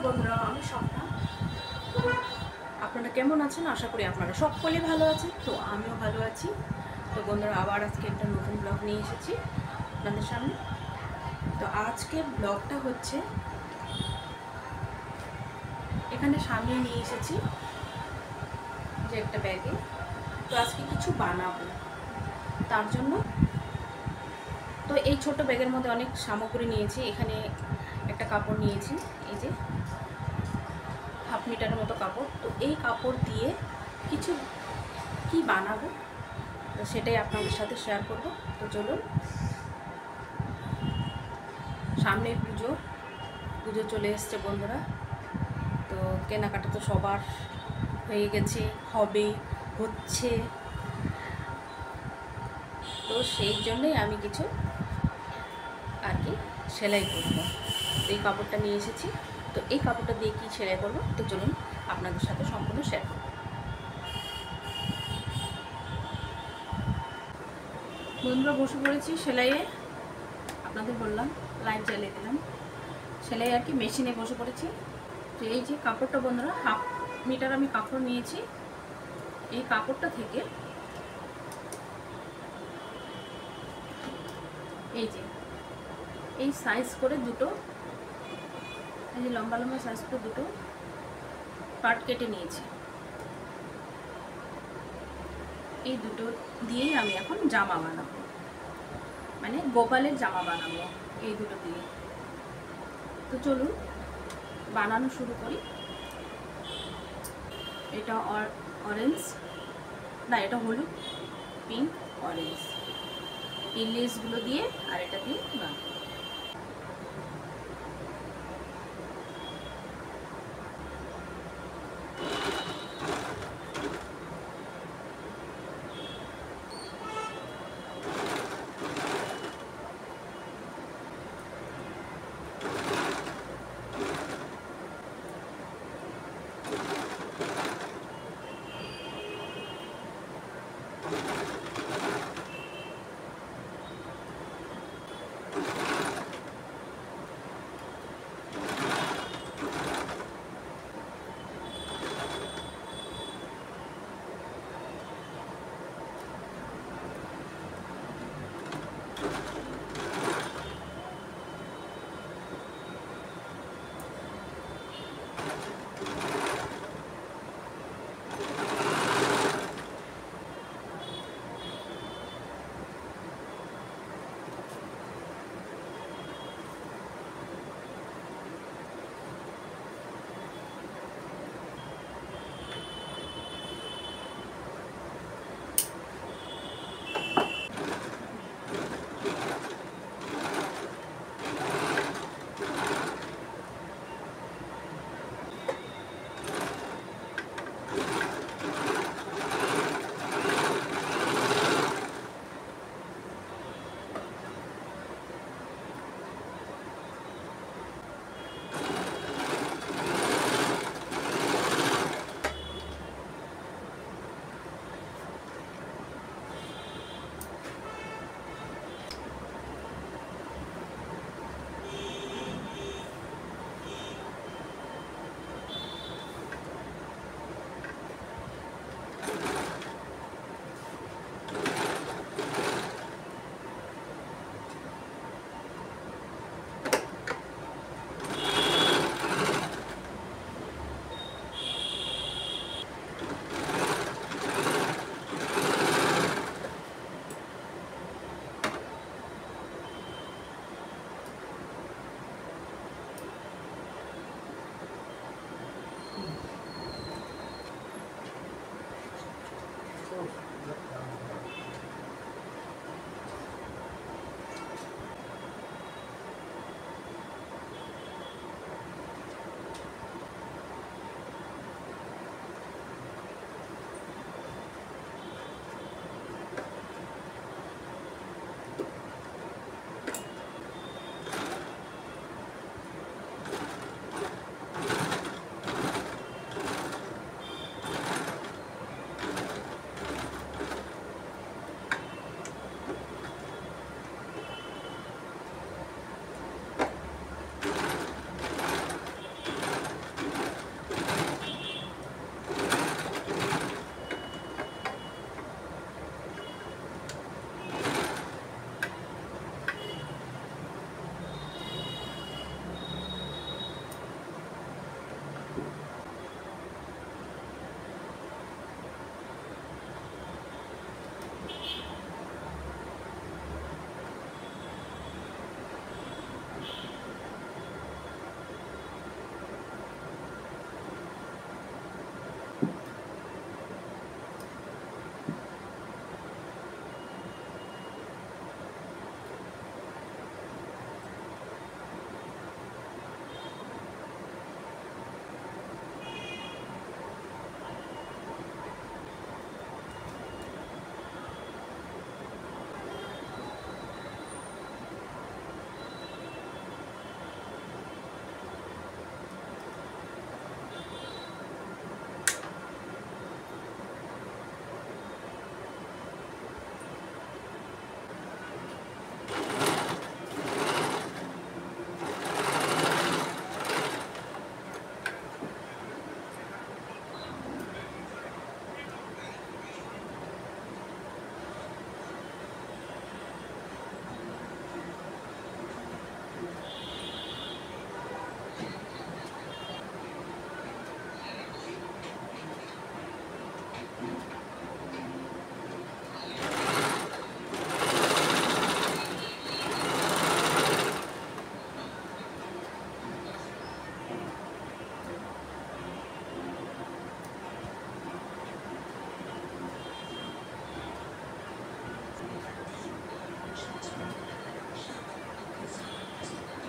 বন্ধুরা, আমি স্বপ্না। আপনারা কেমন আছেন? আশা করি আপনারা সকলে ভালো আছেন। তো আমিও ভালো আছি। তো বন্ধুরা, আবার আজকে একটা নতুন ব্লগ নিয়ে এসেছি আপনাদের সামনে। তো আজকের ব্লগটা হচ্ছে, এখানে সামনে নিয়ে এসেছি যে একটা ব্যাগে। তো আজকে কিছু বানাবো, তার জন্য তো এই ছোট ব্যাগের মধ্যে অনেক সামগ্রী নিয়েছি। এখানে একটা কাপড় নিয়েছি, এই যে হাফ মিটারের মতো কাপড়। তো এই কাপড় দিয়ে কিছু কি বানাবো, তো সেটাই আপনাদের সাথে শেয়ার করব। তো চলুন, সামনে পুজো চলে এসছে বন্ধুরা। তো কেনাকাটা তো সবার হয়ে গেছে, হচ্ছে। তো সেই জন্যই আমি কিছু আর কি সেলাই করব। এই কাপড়টা নিয়ে এসেছি। তো এই কাপড়টা দিয়ে কি সেলাই করব, তো চলুন আপনাদের সাথে সম্পূর্ণ শেয়ার করব। বন্ধুরা, বসে পড়েছি সেলাইয়ে। আপনাদের বললাম, লাইট জ্বালিয়ে দিলাম। সেলাই আর কি মেশিনে বসে পড়েছি। তো এই যে কাপড়টা বন্ধুরা, হাফ মিটার আমি কাপড় নিয়েছি। এই কাপড়টা থেকে এই যে এই সাইজ করে দুটো, এই যে লম্বা লম্বা সাইজ করে দুটো পার্ট কেটে নিয়েছি। এই দুটো দিয়েই আমি এখন জামা বানাবো, মানে গোপালের জামা বানাবো এই দুটো দিয়ে। তো চলুন বানানো শুরু করি। এটা অরেঞ্জ, না এটা হলুদ, পিঙ্ক, অরেঞ্জ, এই লেসগুলো দিয়ে আর এটা দিয়ে বানাবো।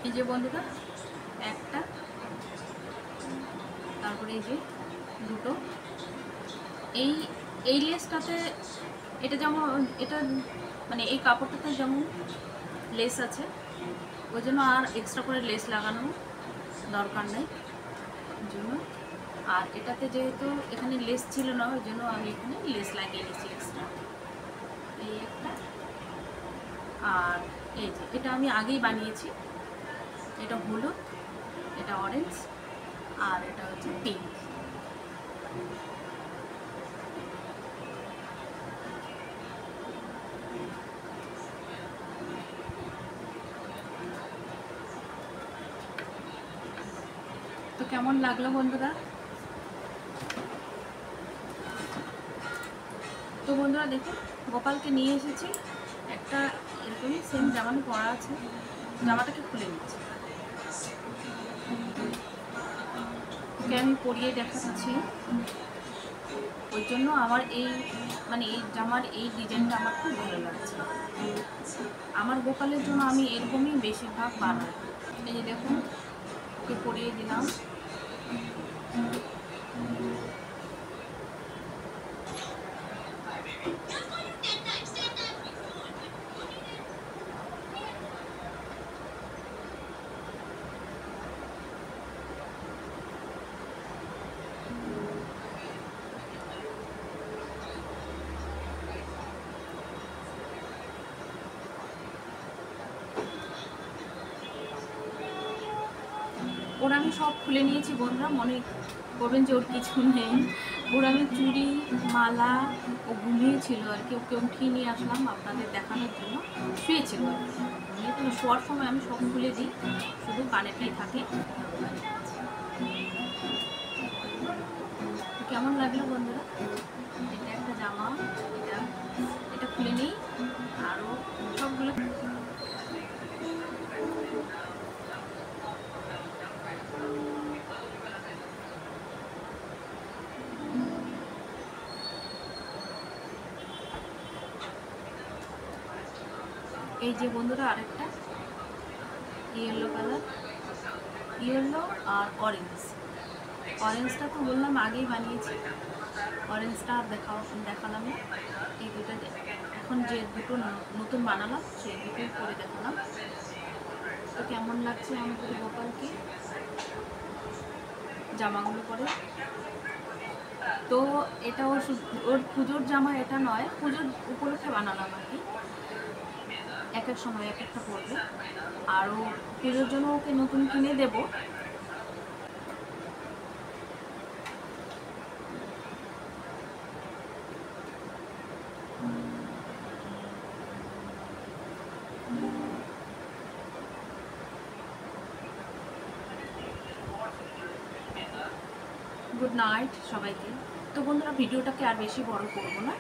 এই যে বন্ধুরা একটা, তারপরে এই যে দুটো। এই এই লেসটাতে এটা যেমন এটা মানে এই কাপড়টাতে যেমন লেস আছে, ওই জন্য আর এক্সট্রা করে লেস লাগানো দরকার নেই জন্য। আর এটাতে যেহেতু এখানে লেস ছিল না, ওই জন্য আমি এখানে লেস লাগিয়ে নিয়েছি এক্সট্রা। এই একটা, আর এই যে এটা আমি আগেই বানিয়েছি, এটা হলুদ, এটা অরেঞ্জ, আর এটা হচ্ছে পিঙ্ক। তো কেমন লাগলো বন্ধুরা? তো বন্ধুরা দেখুন, গোপালকে নিয়ে এসেছি, একটা এরকমই সেম জামানো পরা আছে, জামাটাকে খুলে নিচ্ছি, ওকে আমি পরিয়ে দেখাচ্ছি। ওই জন্য আমার এই মানে এই জামার এই ডিজাইনটা আমার খুব ভালো লাগছে। আমার গোপালের জন্য আমি এরকমই বেশিরভাগ বানাই। এই যে দেখুন, ওকে পরিয়ে দিলাম। ওর আমি সব খুলে নিয়েছি বন্ধুরা, মনে করবেন যে ওর কিছু নেই। ওর আমি চুড়ি, মালা ও ঘুমিয়েছিল আর কি, ওকে উঠিয়ে নিয়ে আসলাম আপনাদের দেখানোর জন্য। শুয়েছিল আর কি, শোয়ার সময় আমি সব খুলে দিই, শুধু কানেরটাই থাকে। কেমন লাগলো বন্ধুরা? এটা একটা জামা, এটা খুলে নিই, আরও সবগুলো। এই যে বন্ধুরা আরেকটা ইয়েলো কালার, ইয়েলো আর অরেঞ্জ। অরেঞ্জটা তো বললাম আগেই বানিয়েছি, অরেঞ্জটা আর দেখালাম না। এই দুটো এখন যে দুটো নতুন বানালাম সেই দুটোই করে দেখালাম। তো কেমন লাগছে আমাদের গোপালকে জামাগুলো পরে? তো এটা ওর পুজোর জামা এটা নয়, পুজোর উপলক্ষে বানালাম আর কি, এক এক সময় এক একটা পরবে। আরও পুজোর জন্য ওকে নতুন কিনে দেবো। গুড নাইট সবাইকে। তো বন্ধুরা ভিডিওটাকে আর বেশি বড় করব না,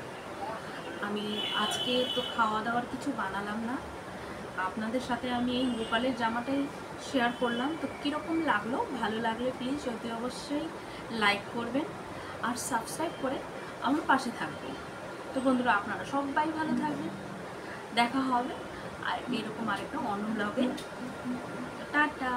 আমি আজকে তো খাওয়া দাওয়ার কিছু বানালাম না, আপনাদের সাথে আমি এই গোপালের জামাটাই শেয়ার করলাম। তো কীরকম লাগলো? ভালো লাগলে প্লিজ অতি অবশ্যই লাইক করবেন আর সাবস্ক্রাইব করে আমার পাশে থাকবেন। তো বন্ধুরা আপনারা সবাই ভালো থাকবেন, দেখা হবে আর এরকম আরেকটা অন্য ব্লগে। টাটা।